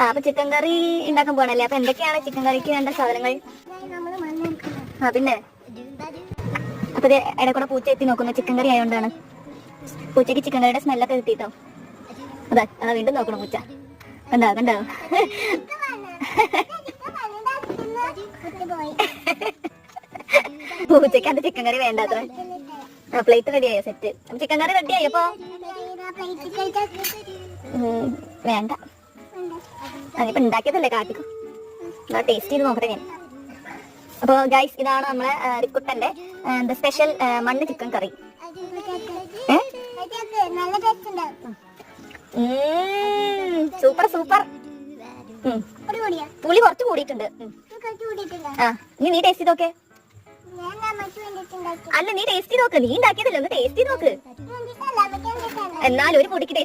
അപ്പൊ ചിക്കൻ കറി ഉണ്ടാക്കാൻ പോകണല്ലേ? അപ്പൊ എന്തൊക്കെയാണ് ചിക്കൻ കറിക്ക് വേണ്ട സാധനങ്ങൾ? പിന്നെ അപ്പൊ ഇട കൂടെ പൂച്ച എത്തി നോക്കുന്നു. ചിക്കൻ കറി ആയതുകൊണ്ടാണ്. പൂച്ചയ്ക്ക് ചിക്കൻ കറിയുടെ സ്മെല്ലൊക്കെ കിട്ടിട്ടോ. അതാ വീണ്ടും നോക്കണം പൂച്ച. കണ്ടോ പൂച്ചയ്ക്ക് അത് ചിക്കൻ കറി വേണ്ട അത്ര. പ്ലേറ്റ് റെഡിയായോ? സെറ്റ്. ചിക്കൻ കറി റെഡിയായി. അപ്പൊ വേണ്ട, അതിപ്പോ ഉണ്ടാക്കിയതല്ലേ, കാട്ടിക്കോ. ടേസ്റ്റ് ചെയ്ത് നോക്കട്ടെ ഞാൻ. അപ്പൊ ഗൈസ്, ഇതാണ് നമ്മളെ റിക്കുട്ടന്റെ സ്പെഷ്യൽ മണ്ണ് ചിക്കൻ കറി. Super super. പുളി കുറച്ച് കൂടിയിട്ടുണ്ട്. നീ ടേസ്റ്റ് ചെയ്ത് നോക്കേ. അല്ല, നീ ടേസ്റ്റ് ചെയ്ത് നോക്ക്. നീ ഉണ്ടാക്കിയതല്ലേ, ഒന്ന് ടേസ്റ്റ് ചെയ്ത് നോക്ക്. എന്നാലും ഒരു പൊടിക്ക് ടേസ്റ്റ്